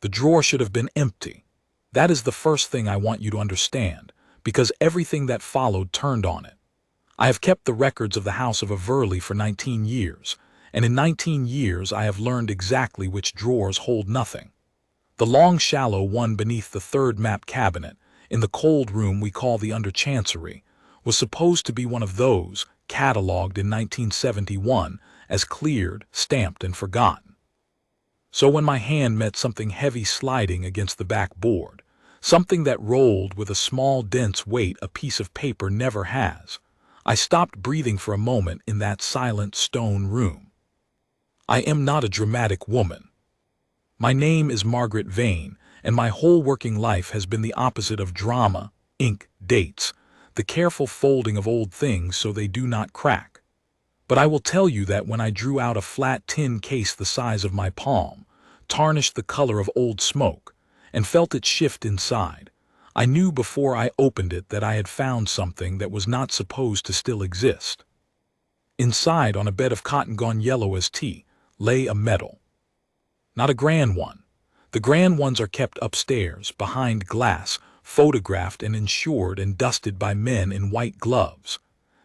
The drawer should have been empty. That is the first thing I want you to understand, because everything that followed turned on it. I have kept the records of the House of Averley for 19 years, and in 19 years I have learned exactly which drawers hold nothing. The long shallow one beneath the third map cabinet, in the cold room we call the under-chancery, was supposed to be one of those, catalogued in 1971 as cleared, stamped, and forgotten. So when my hand met something heavy sliding against the back board, something that rolled with a small dense weight a piece of paper never has, I stopped breathing for a moment in that silent stone room. I am not a dramatic woman. My name is Margaret Vane, and my whole working life has been the opposite of drama, ink, dates, the careful folding of old things so they do not crack. But I will tell you that when I drew out a flat tin case the size of my palm, tarnished the color of old smoke, and felt it shift inside, I knew before I opened it that I had found something that was not supposed to still exist. Inside, on a bed of cotton gone yellow as tea, lay a medal. Not a grand one. The grand ones are kept upstairs, behind glass, photographed and insured and dusted by men in white gloves.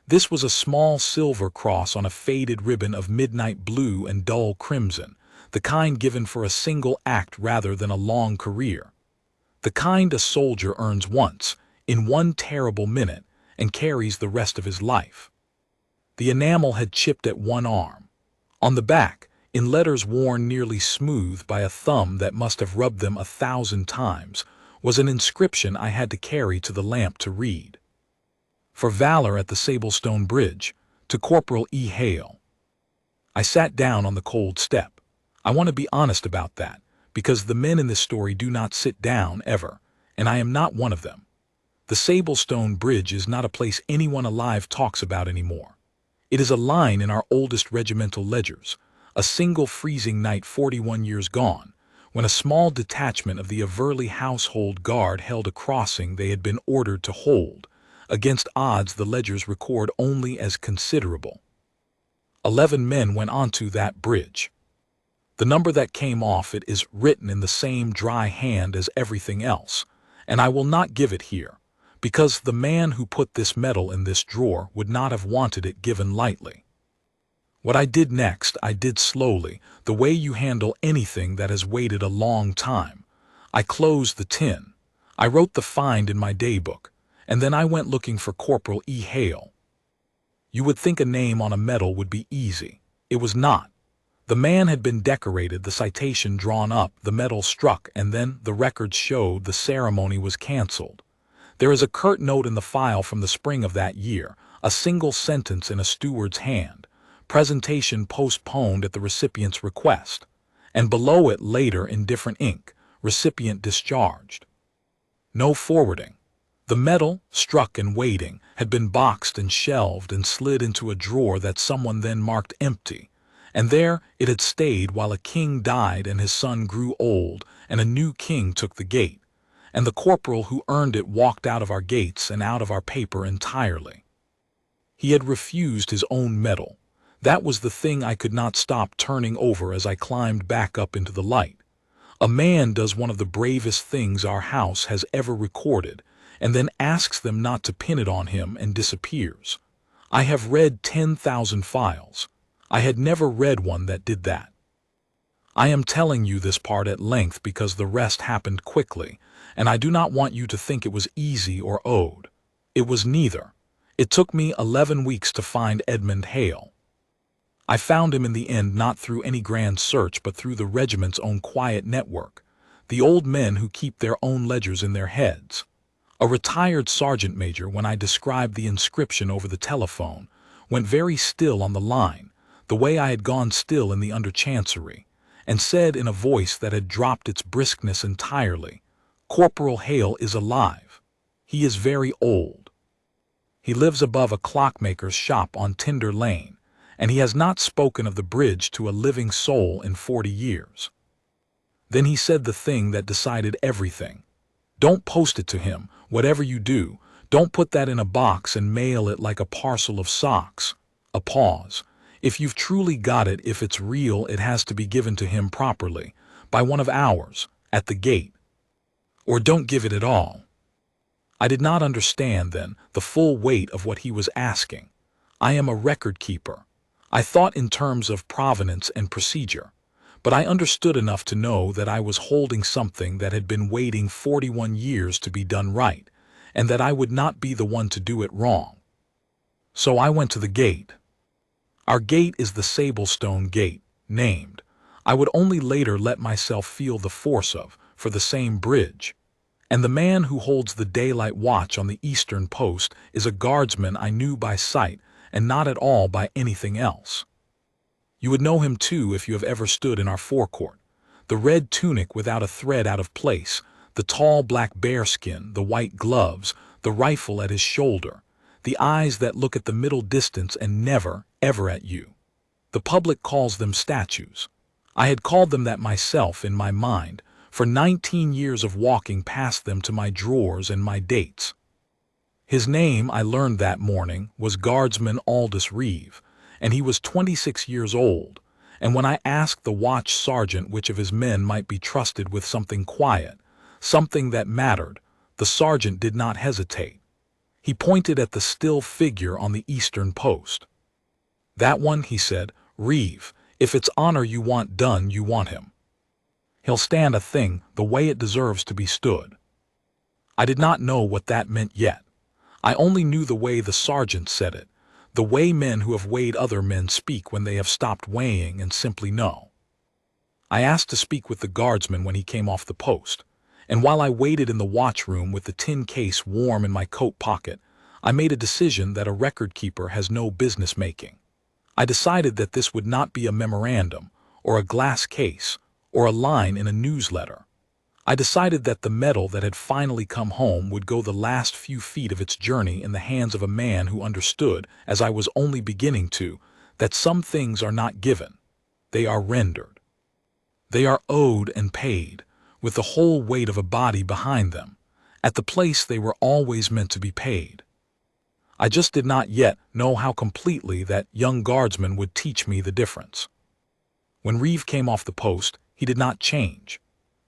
This was a small silver cross on a faded ribbon of midnight blue and dull crimson, the kind given for a single act rather than a long career. The kind a soldier earns once, in one terrible minute, and carries the rest of his life. The enamel had chipped at one arm. On the back, in letters worn nearly smooth by a thumb that must have rubbed them 1,000 times, was an inscription I had to carry to the lamp to read. For valor at the Sablestone Bridge, to Corporal E. Hale. I sat down on the cold step. I want to be honest about that, because the men in this story do not sit down ever, and I am not one of them. The Sablestone Bridge is not a place anyone alive talks about anymore. It is a line in our oldest regimental ledgers, a single freezing night 41 years gone, when a small detachment of the Averley Household Guard held a crossing they had been ordered to hold, against odds the ledgers record only as considerable. 11 men went onto that bridge. The number that came off it is written in the same dry hand as everything else, and I will not give it here, because the man who put this medal in this drawer would not have wanted it given lightly. What I did next, I did slowly, the way you handle anything that has waited a long time. I closed the tin. I wrote the find in my daybook, and then I went looking for Corporal E. Hale. You would think a name on a medal would be easy. It was not. The man had been decorated, the citation drawn up, the medal struck, and then the records showed the ceremony was canceled. There is a curt note in the file from the spring of that year, a single sentence in a steward's hand, presentation postponed at the recipient's request, and below it later in different ink, recipient discharged. No forwarding. The medal, struck and waiting, had been boxed and shelved and slid into a drawer that someone then marked empty, and there it had stayed while a king died and his son grew old and a new king took the gate, and the corporal who earned it walked out of our gates and out of our paper entirely. He had refused his own medal. That was the thing I could not stop turning over as I climbed back up into the light. A man does one of the bravest things our house has ever recorded, and then asks them not to pin it on him and disappears. I have read 10,000 files. I had never read one that did that. I am telling you this part at length because the rest happened quickly, and I do not want you to think it was easy or owed. It was neither. It took me 11 weeks to find Edmund Hale. I found him in the end not through any grand search but through the regiment's own quiet network, the old men who keep their own ledgers in their heads. A retired sergeant major, when I described the inscription over the telephone, went very still on the line, the way I had gone still in the under-chancery, and said in a voice that had dropped its briskness entirely, "Corporal Hale is alive. He is very old. He lives above a clockmaker's shop on Tinder Lane, and he has not spoken of the bridge to a living soul in 40 years. Then he said the thing that decided everything. Don't post it to him, whatever you do. Don't put that in a box and mail it like a parcel of socks." A pause. "If you've truly got it, if it's real, it has to be given to him properly, by one of ours, at the gate, or don't give it at all. I did not understand then the full weight of what he was asking. I am a record keeper. I thought in terms of provenance and procedure, but I understood enough to know that I was holding something that had been waiting 41 years to be done right, and that I would not be the one to do it wrong. So I went to the gate. Our gate is the Sablestone Gate, named, I would only later let myself feel the force of, for the same bridge. And the man who holds the daylight watch on the eastern post is a guardsman I knew by sight and not at all by anything else. You would know him too if you have ever stood in our forecourt. The red tunic without a thread out of place, the tall black bearskin, the white gloves, the rifle at his shoulder, the eyes that look at the middle distance and never, ever at you. The public calls them statues. I had called them that myself in my mind, for 19 years of walking past them to my drawers and my dates. His name, I learned that morning, was Guardsman Aldous Reeve, and he was 26 years old, and when I asked the watch sergeant which of his men might be trusted with something quiet, something that mattered, the sergeant did not hesitate. He pointed at the still figure on the eastern post. That one, he said, Reeve, if it's honor you want done, you want him. He'll stand a thing the way it deserves to be stood. I did not know what that meant yet. I only knew the way the sergeant said it, the way men who have weighed other men speak when they have stopped weighing and simply know. I asked to speak with the guardsman when he came off the post, and while I waited in the watchroom with the tin case warm in my coat pocket, I made a decision that a record keeper has no business making. I decided that this would not be a memorandum, or a glass case, or a line in a newsletter. I decided that the medal that had finally come home would go the last few feet of its journey in the hands of a man who understood, as I was only beginning to, that some things are not given, they are rendered. They are owed and paid, with the whole weight of a body behind them, at the place they were always meant to be paid. I just did not yet know how completely that young guardsman would teach me the difference. When Reeve came off the post, he did not change.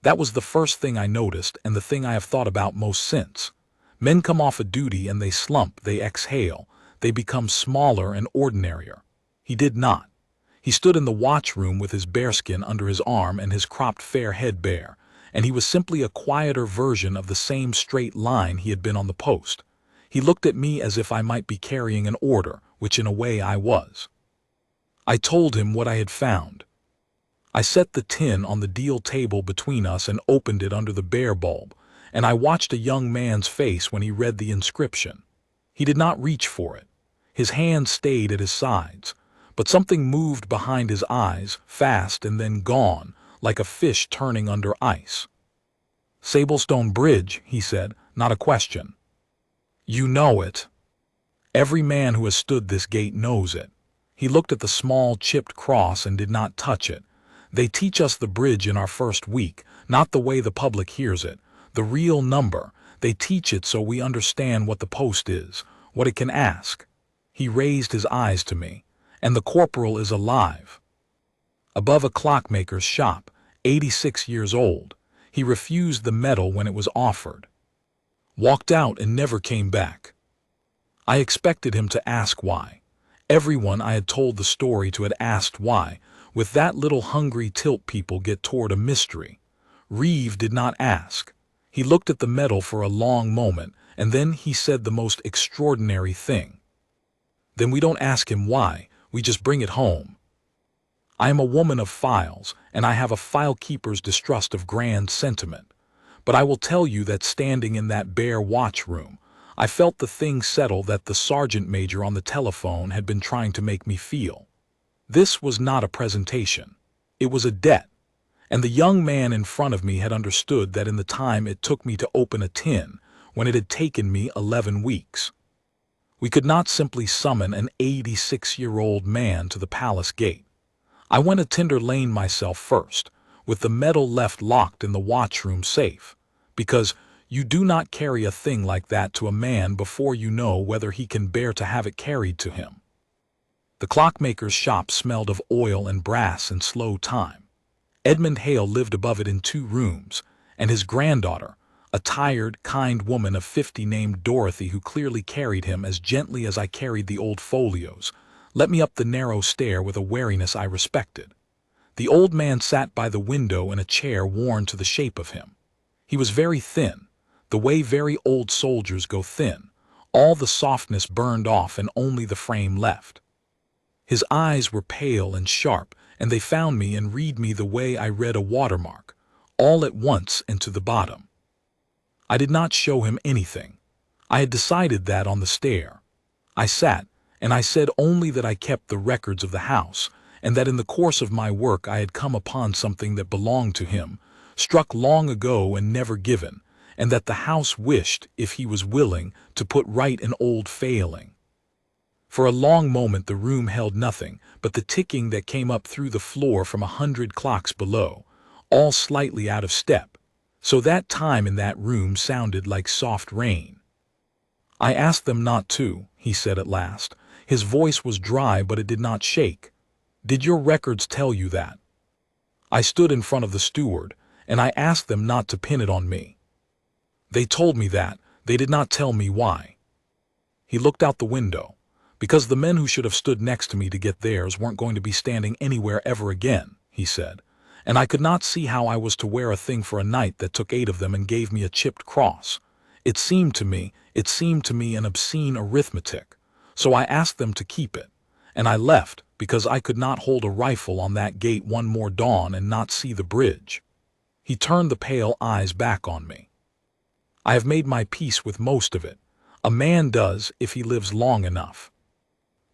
That was the first thing I noticed and the thing I have thought about most since. Men come off a duty and they slump, they exhale, they become smaller and ordinarier. He did not. He stood in the watchroom with his bearskin under his arm and his cropped fair head bare, and he was simply a quieter version of the same straight line he had been on the post. He looked at me as if I might be carrying an order, which in a way I was. I told him what I had found. I set the tin on the deal table between us and opened it under the bare bulb, and I watched a young man's face when he read the inscription. He did not reach for it. His hand stayed at his sides, but something moved behind his eyes, fast and then gone, like a fish turning under ice. Sablestone Bridge, he said, not a question. You know it. Every man who has stood this gate knows it. He looked at the small chipped cross and did not touch it. They teach us the bridge in our first week, not the way the public hears it, the real number. They teach it so we understand what the post is, what it can ask. He raised his eyes to me, and the corporal is alive. Above a clockmaker's shop, 86 years old, he refused the medal when it was offered. Walked out and never came back. I expected him to ask why. Everyone I had told the story to had asked why. With that little hungry tilt people get toward a mystery. Reeve did not ask. He looked at the medal for a long moment, and then he said the most extraordinary thing. Then we don't ask him why, we just bring it home. I am a woman of files, and I have a file keeper's distrust of grand sentiment. But I will tell you that standing in that bare watchroom, I felt the thing settle that the sergeant major on the telephone had been trying to make me feel. This was not a presentation. It was a debt. And the young man in front of me had understood that in the time it took me to open a tin, when it had taken me 11 weeks. We could not simply summon an 86-year-old man to the palace gate. I went a Tinder Lane myself first, with the medal left locked in the watchroom safe, because you do not carry a thing like that to a man before you know whether he can bear to have it carried to him. The clockmaker's shop smelled of oil and brass and slow time. Edmund Hale lived above it in 2 rooms, and his granddaughter, a tired, kind woman of 50 named Dorothy who clearly carried him as gently as I carried the old folios, let me up the narrow stair with a wariness I respected. The old man sat by the window in a chair worn to the shape of him. He was very thin, the way very old soldiers go thin, all the softness burned off and only the frame left. His eyes were pale and sharp, and they found me and read me the way I read a watermark, all at once and to the bottom. I did not show him anything. I had decided that on the stair. I sat, and I said only that I kept the records of the house, and that in the course of my work I had come upon something that belonged to him, struck long ago and never given, and that the house wished, if he was willing, to put right an old failing. For a long moment the room held nothing but the ticking that came up through the floor from 100 clocks below, all slightly out of step, so that time in that room sounded like soft rain. "I asked them not to," he said at last. His voice was dry, but it did not shake. "Did your records tell you that?" I stood in front of the steward, and I asked them not to pin it on me. "They told me that. They did not tell me why." He looked out the window, because the men who should have stood next to me to get theirs weren't going to be standing anywhere ever again, he said, and I could not see how I was to wear a thing for a night that took 8 of them and gave me a chipped cross. It seemed to me an obscene arithmetic, so I asked them to keep it, and I left because I could not hold a rifle on that gate one more dawn and not see the bridge. He turned the pale eyes back on me. "I have made my peace with most of it. A man does if he lives long enough.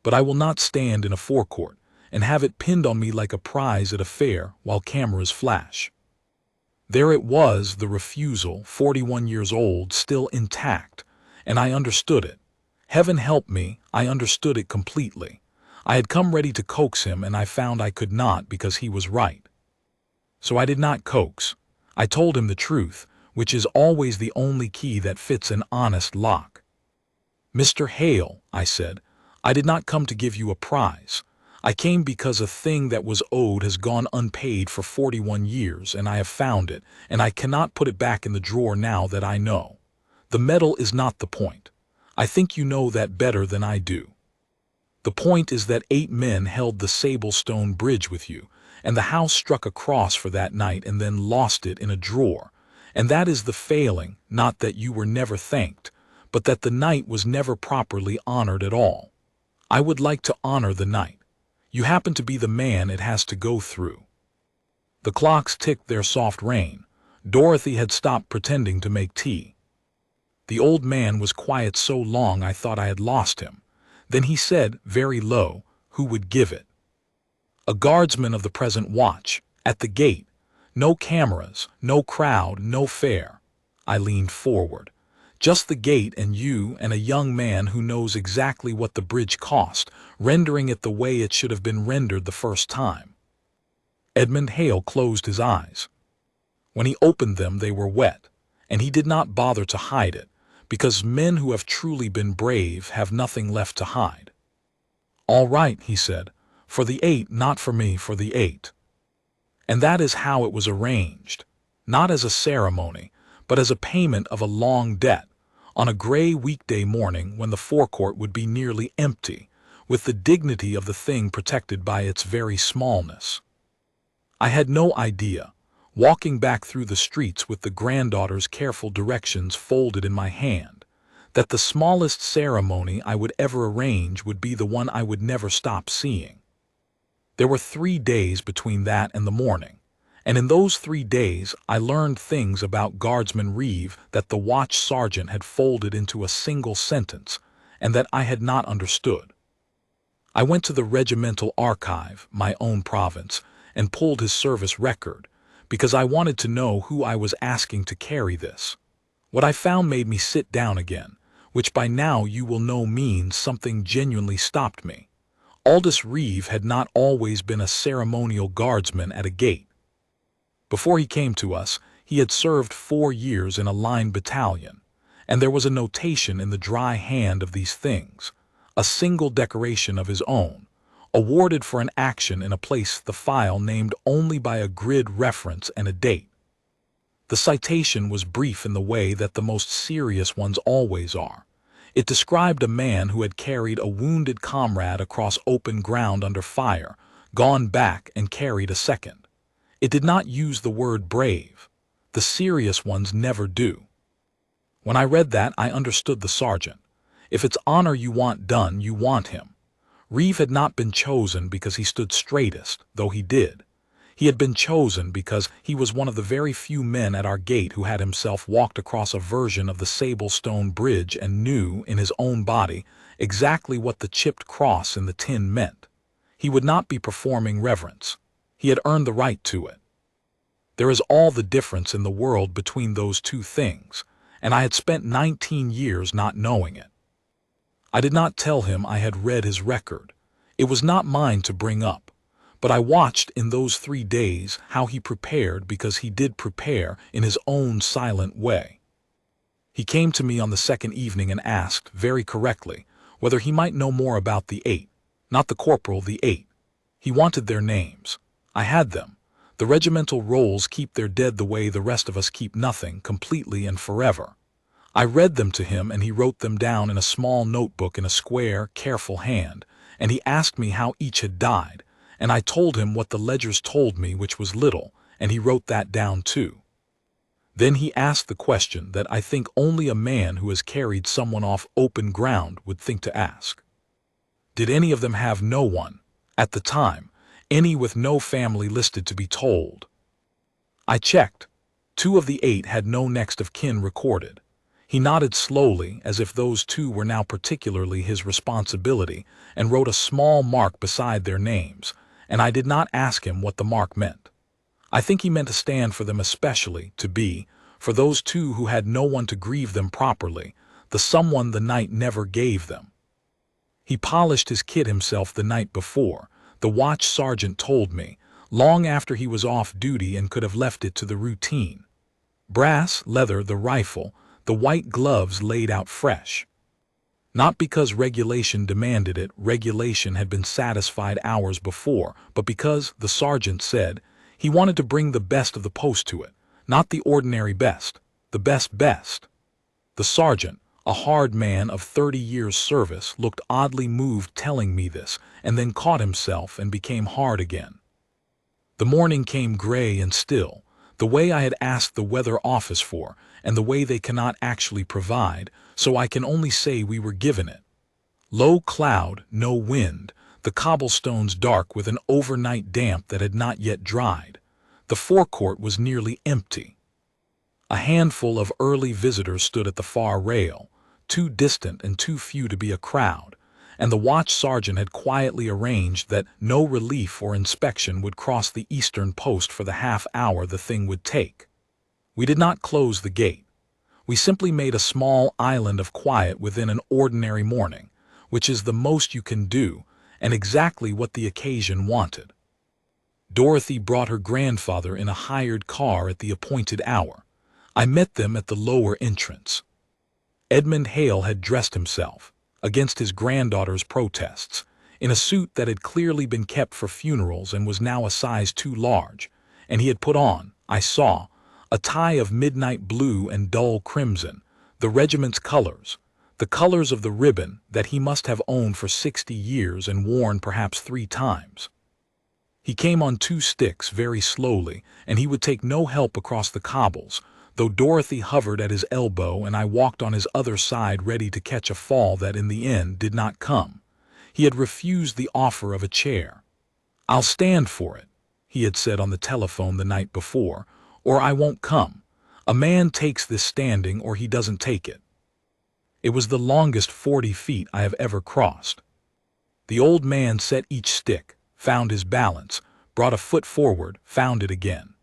But I will not stand in a forecourt and have it pinned on me like a prize at a fair while cameras flash." There it was, the refusal, 41 years old, still intact, and I understood it. Heaven help me, I understood it completely. I had come ready to coax him, and I found I could not because he was right. So I did not coax. I told him the truth, which is always the only key that fits an honest lock. "Mr. Hale," I said, "I did not come to give you a prize. I came because a thing that was owed has gone unpaid for 41 years, and I have found it, and I cannot put it back in the drawer now that I know. The medal is not the point. I think you know that better than I do. The point is that 8 men held the Sablestone Bridge with you, and the house struck a cross for that night and then lost it in a drawer, and that is the failing, not that you were never thanked, but that the night was never properly honored at all. I would like to honor the night. You happen to be the man it has to go through." The clocks ticked their soft rain. Dorothy had stopped pretending to make tea. The old man was quiet so long I thought I had lost him. Then he said, very low, "Who would give it?" "A guardsman of the present watch, at the gate. No cameras, no crowd, no fare." I leaned forward. "Just the gate and you and a young man who knows exactly what the bridge cost, rendering it the way it should have been rendered the first time." Edmund Hale closed his eyes. When he opened them they were wet, and he did not bother to hide it, because men who have truly been brave have nothing left to hide. "All right," he said, "for the 8, not for me, for the 8. And that is how it was arranged, not as a ceremony, but as a payment of a long debt, on a gray weekday morning when the forecourt would be nearly empty, with the dignity of the thing protected by its very smallness." I had no idea, walking back through the streets with the granddaughter's careful directions folded in my hand, that the smallest ceremony I would ever arrange would be the one I would never stop seeing. There were 3 days between that and the morning, and in those 3 days I learned things about Guardsman Reeve that the watch sergeant had folded into a single sentence, and that I had not understood. I went to the regimental archive, my own province, and pulled his service record, because I wanted to know who I was asking to carry this. What I found made me sit down again, which by now you will know means something genuinely stopped me. Aldous Reeve had not always been a ceremonial guardsman at a gate. Before he came to us, he had served 4 years in a line battalion, and there was a notation in the dry hand of these things, a single decoration of his own, awarded for an action in a place the file named only by a grid reference and a date. The citation was brief in the way that the most serious ones always are. It described a man who had carried a wounded comrade across open ground under fire, gone back and carried a second. It did not use the word brave. The serious ones never do. When I read that, I understood the sergeant. If it's honor you want done, you want him. Reeve had not been chosen because he stood straightest, though he did. He had been chosen because he was one of the very few men at our gate who had himself walked across a version of the Sable Stone Bridge and knew, in his own body, exactly what the chipped cross in the tin meant. He would not be performing reverence. He had earned the right to it. There is all the difference in the world between those two things, and I had spent 19 years not knowing it. I did not tell him I had read his record. It was not mine to bring up. But I watched in those 3 days how he prepared, because he did prepare in his own silent way. He came to me on the second evening and asked, very correctly, whether he might know more about the 8. Not the corporal, the 8. He wanted their names. I had them. The regimental rolls keep their dead the way the rest of us keep nothing, completely and forever. I read them to him, and he wrote them down in a small notebook in a square, careful hand, and he asked me how each had died, and I told him what the ledgers told me, which was little, and he wrote that down too. Then he asked the question that I think only a man who has carried someone off open ground would think to ask. Did any of them have no one, at the time, any with no family listed to be told? I checked. 2 of the 8 had no next of kin recorded. He nodded slowly, as if those 2 were now particularly his responsibility, and wrote a small mark beside their names, and I did not ask him what the mark meant. I think he meant to stand for them, especially to be, for those 2 who had no one to grieve them properly, the someone the night never gave them. He polished his kit himself the night before, the watch sergeant told me, long after he was off duty and could have left it to the routine. Brass, leather, the rifle, the white gloves laid out fresh. Not because regulation demanded it, regulation had been satisfied hours before, but because, the sergeant said, he wanted to bring the best of the post to it, not the ordinary best, the best best. The sergeant, a hard man of 30 years' service, looked oddly moved telling me this, and then caught himself and became hard again. The morning came gray and still, the way I had asked the weather office for, and the way they cannot actually provide, so I can only say we were given it. Low cloud, no wind, the cobblestones dark with an overnight damp that had not yet dried. The forecourt was nearly empty. A handful of early visitors stood at the far rail, too distant and too few to be a crowd, and the watch sergeant had quietly arranged that no relief or inspection would cross the eastern post for the half hour the thing would take. We did not close the gate. We simply made a small island of quiet within an ordinary morning, which is the most you can do, and exactly what the occasion wanted. Dorothy brought her grandfather in a hired car at the appointed hour. I met them at the lower entrance. Edmund Hale had dressed himself, against his granddaughter's protests, in a suit that had clearly been kept for funerals and was now a size too large, and he had put on, I saw, a tie of midnight blue and dull crimson, the regiment's colors, the colors of the ribbon that he must have owned for 60 years and worn perhaps 3 times. He came on 2 sticks very slowly, and he would take no help across the cobbles, though Dorothy hovered at his elbow and I walked on his other side ready to catch a fall that in the end did not come. He had refused the offer of a chair. "I'll stand for it," he had said on the telephone the night before, "or I won't come. A man takes this standing or he doesn't take it." It was the longest 40 feet I have ever crossed. The old man set each stick, found his balance, brought a foot forward, found it again.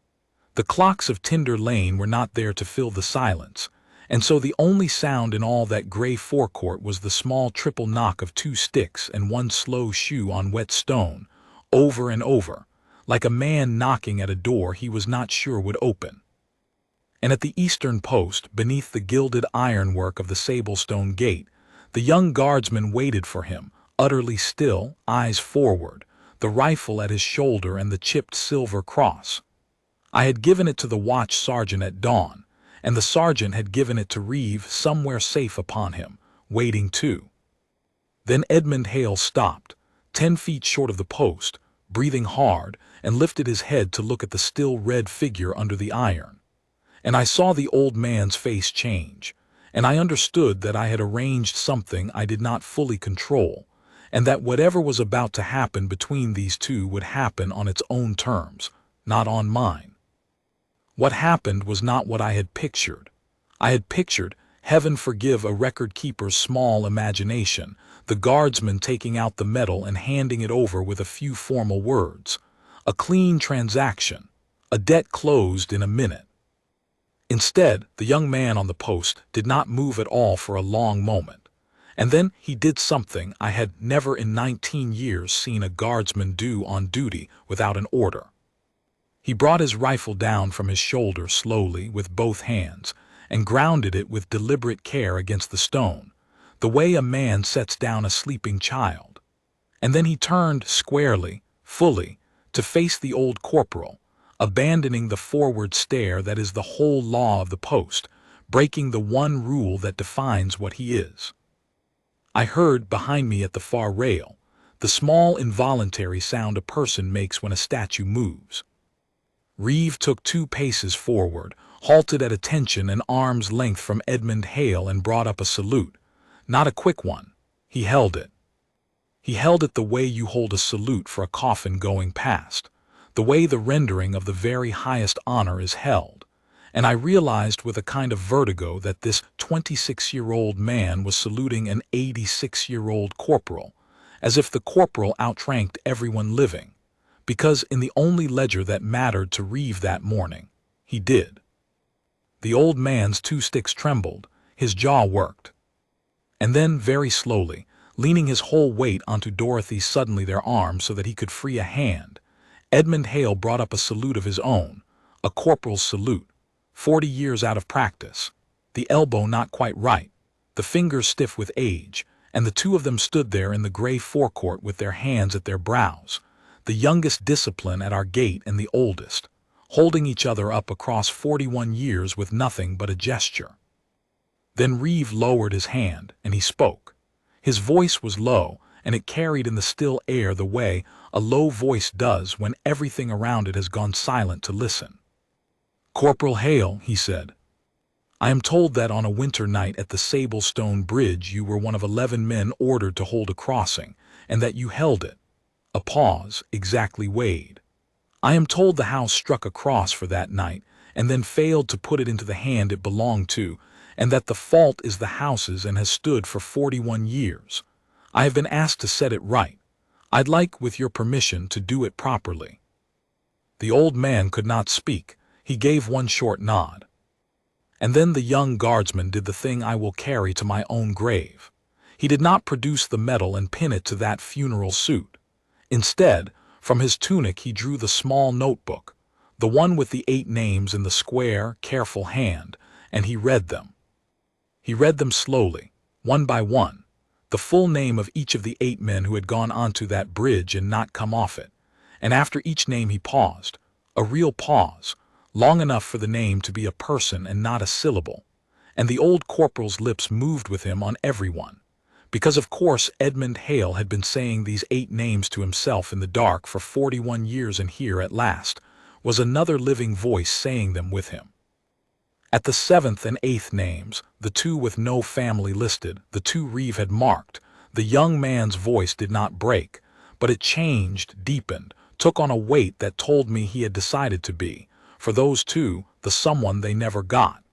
The clocks of Tinder Lane were not there to fill the silence, and so the only sound in all that gray forecourt was the small triple knock of 2 sticks and 1 slow shoe on wet stone, over and over, like a man knocking at a door he was not sure would open. And at the eastern post, beneath the gilded ironwork of the Sablestone gate, the young guardsman waited for him, utterly still, eyes forward, the rifle at his shoulder and the chipped silver cross. I had given it to the watch sergeant at dawn, and the sergeant had given it to Reeve somewhere safe upon him, waiting too. Then Edmund Hale stopped, 10 feet short of the post, breathing hard, and lifted his head to look at the still red figure under the iron. And I saw the old man's face change, and I understood that I had arranged something I did not fully control, and that whatever was about to happen between these two would happen on its own terms, not on mine. What happened was not what I had pictured. I had pictured, heaven forgive a record-keeper's small imagination, the guardsman taking out the medal and handing it over with a few formal words. A clean transaction, a debt closed in a minute. Instead, the young man on the post did not move at all for a long moment. And then he did something I had never in 19 years seen a guardsman do on duty without an order. He brought his rifle down from his shoulder slowly with both hands and grounded it with deliberate care against the stone, the way a man sets down a sleeping child. And then he turned squarely, fully, to face the old corporal, abandoning the forward stare that is the whole law of the post, breaking the one rule that defines what he is. I heard, behind me at the far rail, the small involuntary sound a person makes when a statue moves. Reeve took 2 paces forward, halted at attention an arm's length from Edmund Hale and brought up a salute. Not a quick one. He held it. He held it the way you hold a salute for a coffin going past, the way the rendering of the very highest honor is held. And I realized with a kind of vertigo that this 26-year-old man was saluting an 86-year-old corporal, as if the corporal outranked everyone living, because in the only ledger that mattered to Reeve that morning, he did. The old man's 2 sticks trembled, his jaw worked. And then, very slowly, leaning his whole weight onto Dorothy's suddenly their arm so that he could free a hand, Edmund Hale brought up a salute of his own, a corporal's salute, 40 years out of practice, the elbow not quite right, the fingers stiff with age, and the 2 of them stood there in the gray forecourt with their hands at their brows, the youngest discipline at our gate and the oldest, holding each other up across 41 years with nothing but a gesture. Then Reeve lowered his hand, and he spoke. His voice was low, and it carried in the still air the way a low voice does when everything around it has gone silent to listen. "Corporal Hale," he said, "I am told that on a winter night at the Sablestone Bridge you were one of 11 men ordered to hold a crossing, and that you held it." A pause, exactly weighed. "I am told the house struck a cross for that night, and then failed to put it into the hand it belonged to, and that the fault is the house's and has stood for 41 years. I have been asked to set it right. I'd like, with your permission, to do it properly." The old man could not speak. He gave one short nod. And then the young guardsman did the thing I will carry to my own grave. He did not produce the medal and pin it to that funeral suit. Instead, from his tunic he drew the small notebook, the one with the 8 names in the square, careful hand, and he read them. He read them slowly, one by one, the full name of each of the 8 men who had gone onto that bridge and not come off it, and after each name he paused, a real pause, long enough for the name to be a person and not a syllable, and the old corporal's lips moved with him on everyone, because of course Edmund Hale had been saying these 8 names to himself in the dark for 41 years, and here at last was another living voice saying them with him. At the 7th and 8th names, the 2 with no family listed, the 2 Reeve had marked, the young man's voice did not break, but it changed, deepened, took on a weight that told me he had decided to be, for those 2, the someone they never got,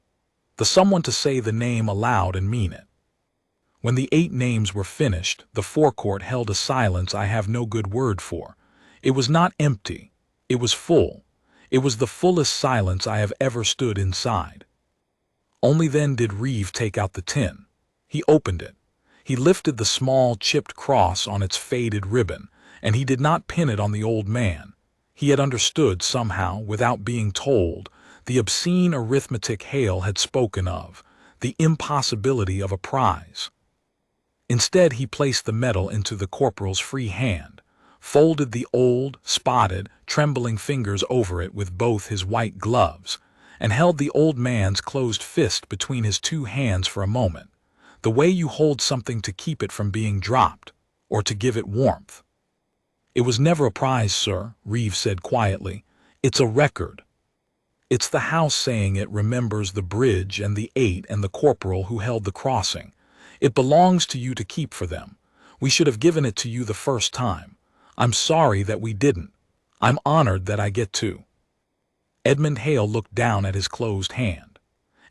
the someone to say the name aloud and mean it. When the 8 names were finished, the forecourt held a silence I have no good word for. It was not empty. It was full. It was the fullest silence I have ever stood inside. Only then did Reeve take out the tin. He opened it. He lifted the small chipped cross on its faded ribbon, and he did not pin it on the old man. He had understood somehow, without being told, the obscene arithmetic Hale had spoken of, the impossibility of a prize. Instead, he placed the medal into the corporal's free hand, folded the old, spotted, trembling fingers over it with both his white gloves, and held the old man's closed fist between his two hands for a moment, the way you hold something to keep it from being dropped, or to give it warmth. "It was never a prize, sir," Reeves said quietly. "It's a record. It's the house saying it remembers the bridge and the 8 and the corporal who held the crossing. It belongs to you to keep for them. We should have given it to you the first time. I'm sorry that we didn't. I'm honored that I get to." Edmund Hale looked down at his closed hand.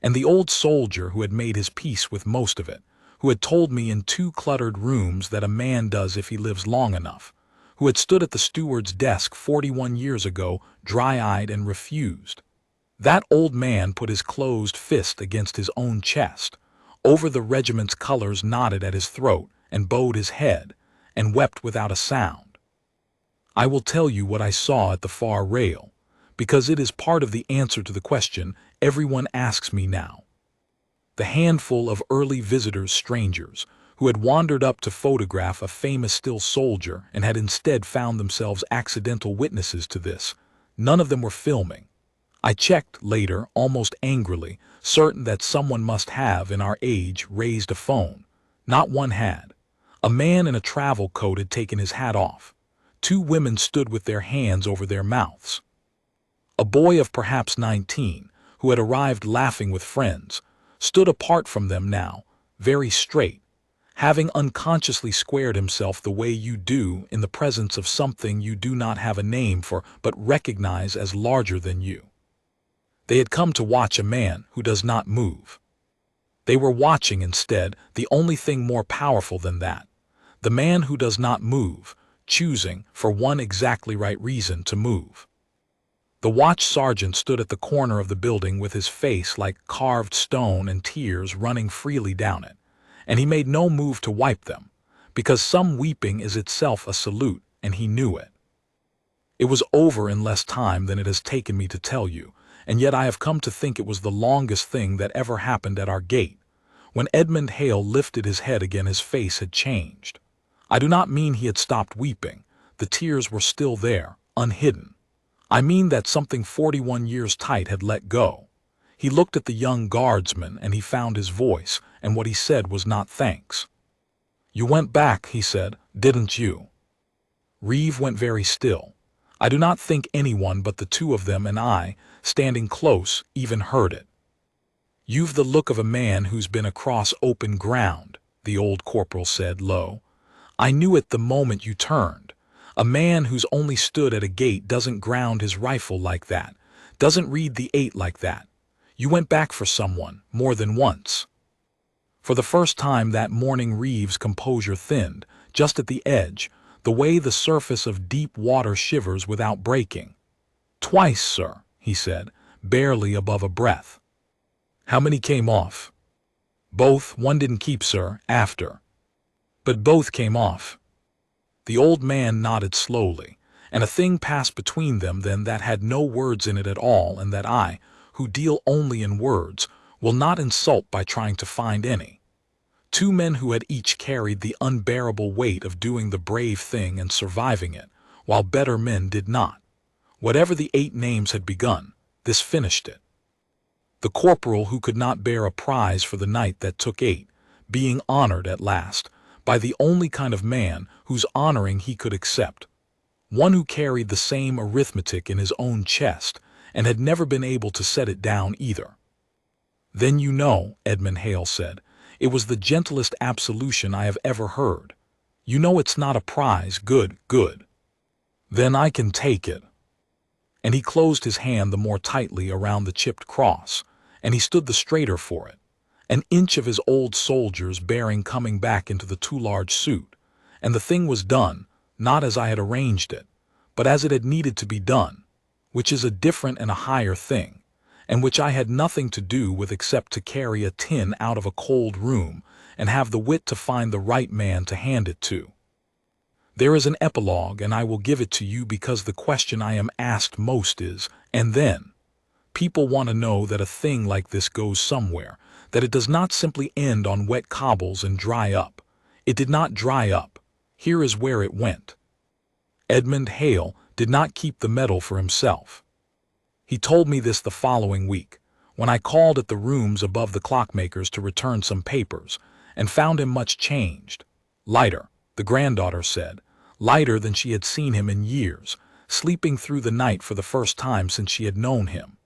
And the old soldier who had made his peace with most of it, who had told me in 2 cluttered rooms that a man does if he lives long enough, who had stood at the steward's desk 41 years ago, dry-eyed and refused. That old man put his closed fist against his own chest, over the regiment's colors knotted at his throat, and bowed his head, and wept without a sound. I will tell you what I saw at the far rail, because it is part of the answer to the question everyone asks me now. The handful of early visitors, strangers, who had wandered up to photograph a famous still soldier and had instead found themselves accidental witnesses to this, none of them were filming. I checked later, almost angrily, certain that someone must have, in our age, raised a phone. Not one had. A man in a travel coat had taken his hat off. 2 women stood with their hands over their mouths. A boy of perhaps 19, who had arrived laughing with friends, stood apart from them now, very straight, having unconsciously squared himself the way you do in the presence of something you do not have a name for but recognize as larger than you. They had come to watch a man who does not move. They were watching instead the only thing more powerful than that, the man who does not move, choosing, for one exactly right reason, to move. The watch sergeant stood at the corner of the building with his face like carved stone and tears running freely down it, and he made no move to wipe them, because some weeping is itself a salute, and he knew it. It was over in less time than it has taken me to tell you, and yet I have come to think it was the longest thing that ever happened at our gate. When Edmund Hale lifted his head again, his face had changed. I do not mean he had stopped weeping. The tears were still there, unhidden. I mean that something 41 years tight had let go. He looked at the young guardsman and he found his voice, and what he said was not thanks. "You went back," he said, "didn't you?" Reeve went very still. I do not think anyone but the 2 of them and I, standing close, even heard it. "You've the look of a man who's been across open ground," the old corporal said low. "I knew it the moment you turned. A man who's only stood at a gate doesn't ground his rifle like that, doesn't read the 8 like that. You went back for someone, more than once." For the first time that morning Reeves' composure thinned, just at the edge, the way the surface of deep water shivers without breaking. "Twice, sir," he said, barely above a breath. "How many came off?" "Both. One didn't keep, sir, after." "But both came off." The old man nodded slowly, and a thing passed between them then that had no words in it at all, and that I, who deal only in words, will not insult by trying to find any. 2 men who had each carried the unbearable weight of doing the brave thing and surviving it, while better men did not. Whatever the 8 names had begun, this finished it. The corporal who could not bear a prize for the night that took 8, being honored at last, by the only kind of man whose honoring he could accept. One who carried the same arithmetic in his own chest, and had never been able to set it down either. "Then you know," Edmund Hale said, "it was the gentlest absolution I have ever heard. You know it's not a prize. Good, good. Then I can take it." And he closed his hand the more tightly around the chipped cross, and he stood the straighter for it, an inch of his old soldier's bearing coming back into the too large suit, and the thing was done, not as I had arranged it, but as it had needed to be done, which is a different and a higher thing, and which I had nothing to do with except to carry a tin out of a cold room and have the wit to find the right man to hand it to. There is an epilogue, and I will give it to you because the question I am asked most is, and then? People want to know that a thing like this goes somewhere, that it does not simply end on wet cobbles and dry up. It did not dry up. Here is where it went. Edmund Hale did not keep the medal for himself. He told me this the following week, when I called at the rooms above the clockmakers to return some papers, and found him much changed. Lighter, the granddaughter said, lighter than she had seen him in years, sleeping through the night for the first time since she had known him.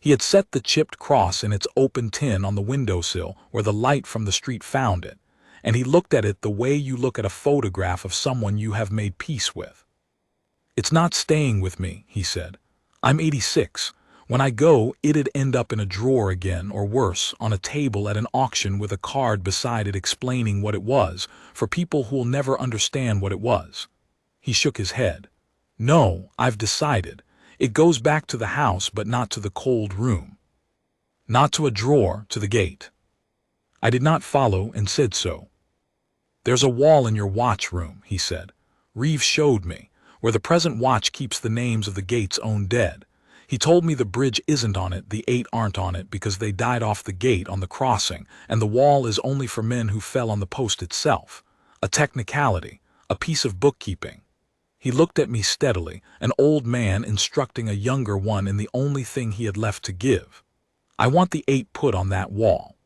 He had set the chipped cross in its open tin on the windowsill where the light from the street found it, and he looked at it the way you look at a photograph of someone you have made peace with. "It's not staying with me," he said. "I'm 86. When I go, it'd end up in a drawer again, or worse, on a table at an auction with a card beside it explaining what it was, for people who'll never understand what it was." He shook his head. "No, I've decided. It goes back to the house, but not to the cold room. Not to a drawer, to the gate." I did not follow and said so. "There's a wall in your watch room," he said. "Reeve showed me, where the present watch keeps the names of the gate's own dead. He told me the bridge isn't on it, the 8 aren't on it because they died off the gate on the crossing, and the wall is only for men who fell on the post itself. A technicality, a piece of bookkeeping." He looked at me steadily, an old man instructing a younger one in the only thing he had left to give. "I want the 8 put on that wall.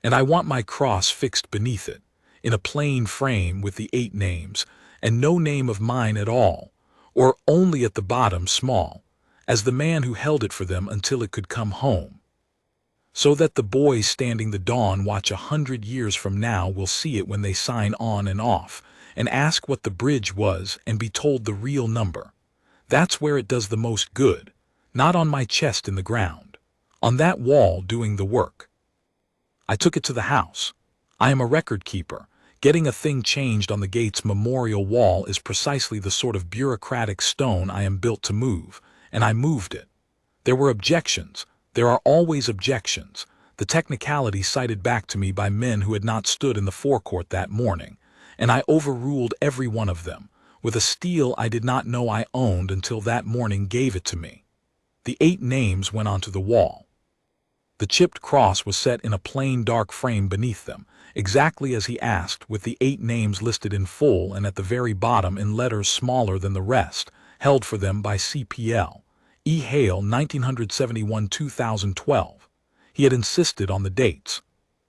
And I want my cross fixed beneath it, in a plain frame with the 8 names, and no name of mine at all, or only at the bottom small, as the man who held it for them until it could come home. So that the boys standing the dawn watch 100 years from now will see it when they sign on and off, and ask what the bridge was and be told the real number. That's where it does the most good, not on my chest in the ground, on that wall doing the work." I took it to the house. I am a record keeper. Getting a thing changed on the gate's memorial wall is precisely the sort of bureaucratic stone I am built to move, and I moved it. There were objections. There are always objections. The technicality cited back to me by men who had not stood in the forecourt that morning, and I overruled every one of them, with a steel I did not know I owned until that morning gave it to me. The 8 names went onto the wall. The chipped cross was set in a plain dark frame beneath them, exactly as he asked, with the 8 names listed in full and at the very bottom in letters smaller than the rest, held for them by CPL. E. Hale, 1971-2012. He had insisted on the dates.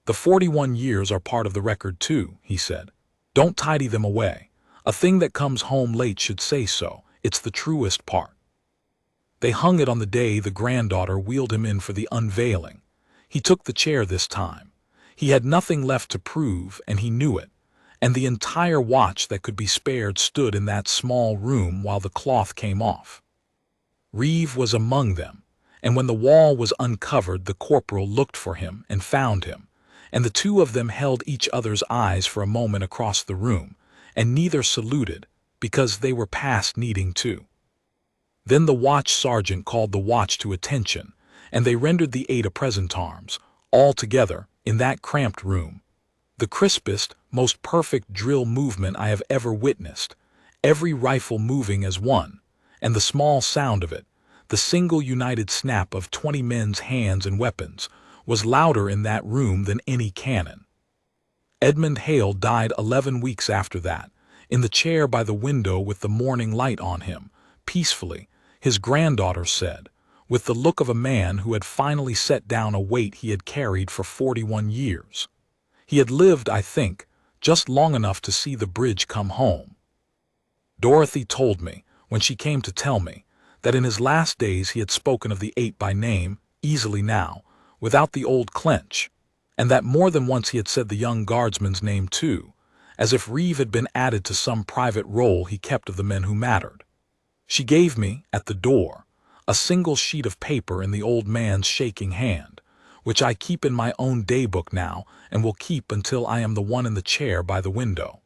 "The 41 years are part of the record too," he said. "Don't tidy them away. A thing that comes home late should say so. It's the truest part." They hung it on the day the granddaughter wheeled him in for the unveiling. He took the chair this time. He had nothing left to prove, and he knew it, and the entire watch that could be spared stood in that small room while the cloth came off. Reeve was among them, and when the wall was uncovered the corporal looked for him and found him, and the two of them held each other's eyes for a moment across the room, and neither saluted, because they were past needing to. Then the watch sergeant called the watch to attention, and they rendered the 8 a present arms, all together, in that cramped room. The crispest, most perfect drill movement I have ever witnessed, every rifle moving as one, and the small sound of it, the single united snap of 20 men's hands and weapons, was louder in that room than any cannon. Edmund Hale died 11 weeks after that, in the chair by the window with the morning light on him, peacefully, his granddaughter said, with the look of a man who had finally set down a weight he had carried for 41 years. He had lived, I think, just long enough to see the bridge come home. Dorothy told me, when she came to tell me, that in his last days he had spoken of the 8 by name, easily now, without the old clench, and that more than once he had said the young guardsman's name too, as if Reeve had been added to some private roll he kept of the men who mattered. She gave me, at the door, a single sheet of paper in the old man's shaking hand, which I keep in my own daybook now and will keep until I am the one in the chair by the window.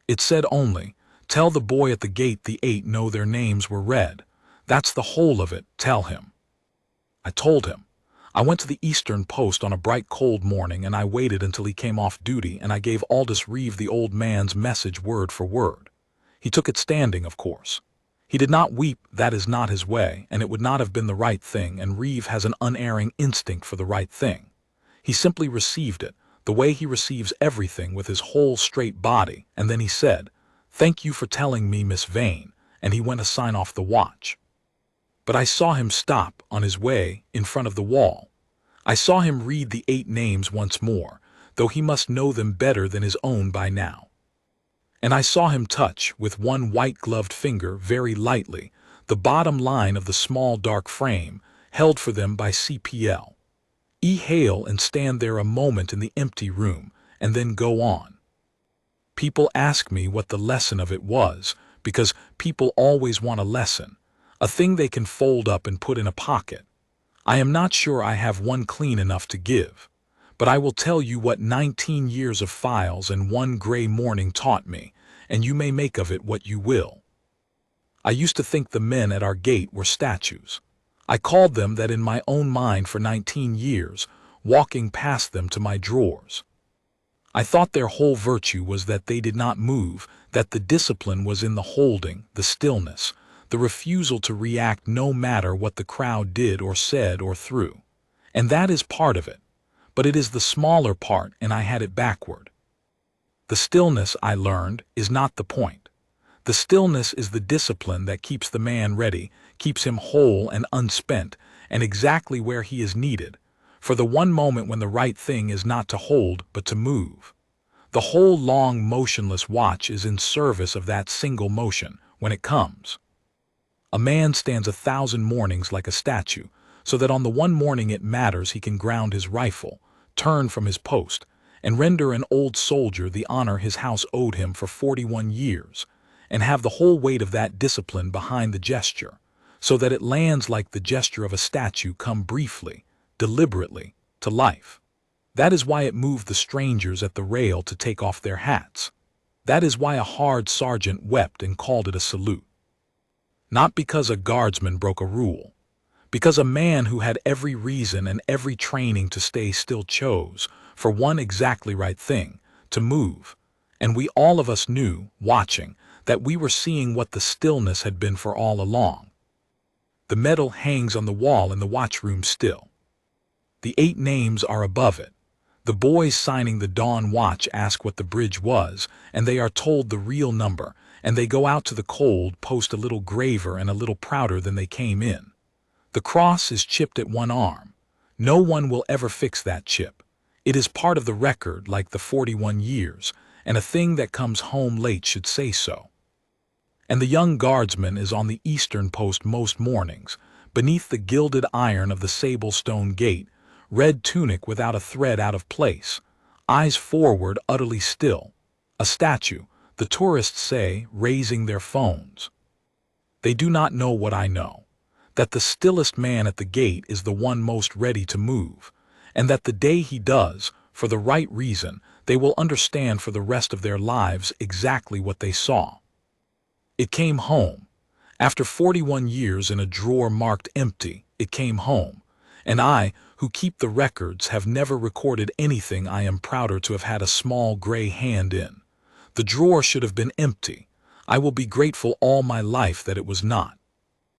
It said only, "Tell the boy at the gate the 8 know their names were read. That's the whole of it, tell him." I told him. I went to the Eastern Post on a bright cold morning, and I waited until he came off duty, and I gave Aldous Reeve the old man's message word for word. He took it standing, of course. He did not weep, that is not his way, and it would not have been the right thing, and Reeve has an unerring instinct for the right thing. He simply received it, the way he receives everything, with his whole straight body, and then he said, "Thank you for telling me, Miss Vane," and he went to sign off the watch. But I saw him stop on his way in front of the wall. I saw him read the 8 names once more, though he must know them better than his own by now. And I saw him touch, with one white-gloved finger very lightly, the bottom line of the small dark frame, held for them by CPL. Hail and stand there a moment in the empty room, and then go on. People ask me what the lesson of it was, because people always want a lesson, a thing they can fold up and put in a pocket. I am not sure I have one clean enough to give, but I will tell you what 19 years of files and one gray morning taught me, and you may make of it what you will. I used to think the men at our gate were statues. I called them that in my own mind for 19 years, walking past them to my drawers. I thought their whole virtue was that they did not move, that the discipline was in the holding, the stillness, the refusal to react no matter what the crowd did or said or threw. And that is part of it, but it is the smaller part, and I had it backward. The stillness, I learned, is not the point. The stillness is the discipline that keeps the man ready, keeps him whole and unspent, and exactly where he is needed, for the one moment when the right thing is not to hold but to move. The whole long motionless watch is in service of that single motion, when it comes. A man stands 1,000 mornings like a statue, so that on the one morning it matters he can ground his rifle, turn from his post, and render an old soldier the honor his house owed him for 41 years, and have the whole weight of that discipline behind the gesture, so that it lands like the gesture of a statue come briefly, deliberately, to life. That is why it moved the strangers at the rail to take off their hats. That is why a hard sergeant wept and called it a salute. Not because a guardsman broke a rule, because a man who had every reason and every training to stay still chose, for one exactly right thing, to move, and we all of us knew, watching, that we were seeing what the stillness had been for all along. The medal hangs on the wall in the watchroom still. The 8 names are above it. The boys signing the dawn watch ask what the bridge was, and they are told the real number, and they go out to the cold post a little graver and a little prouder than they came in. The cross is chipped at one arm. No one will ever fix that chip. It is part of the record, like the 41 years, and a thing that comes home late should say so. And the young guardsman is on the eastern post most mornings, beneath the gilded iron of the sable stone gate, red tunic without a thread out of place, eyes forward utterly still, a statue, the tourists say, raising their phones. They do not know what I know, that the stillest man at the gate is the one most ready to move, and that the day he does, for the right reason, they will understand for the rest of their lives exactly what they saw. It came home. After 41 years in a drawer marked empty, it came home, and I, who keep the records, have never recorded anything I am prouder to have had a small gray hand in. The drawer should have been empty. I will be grateful all my life that it was not.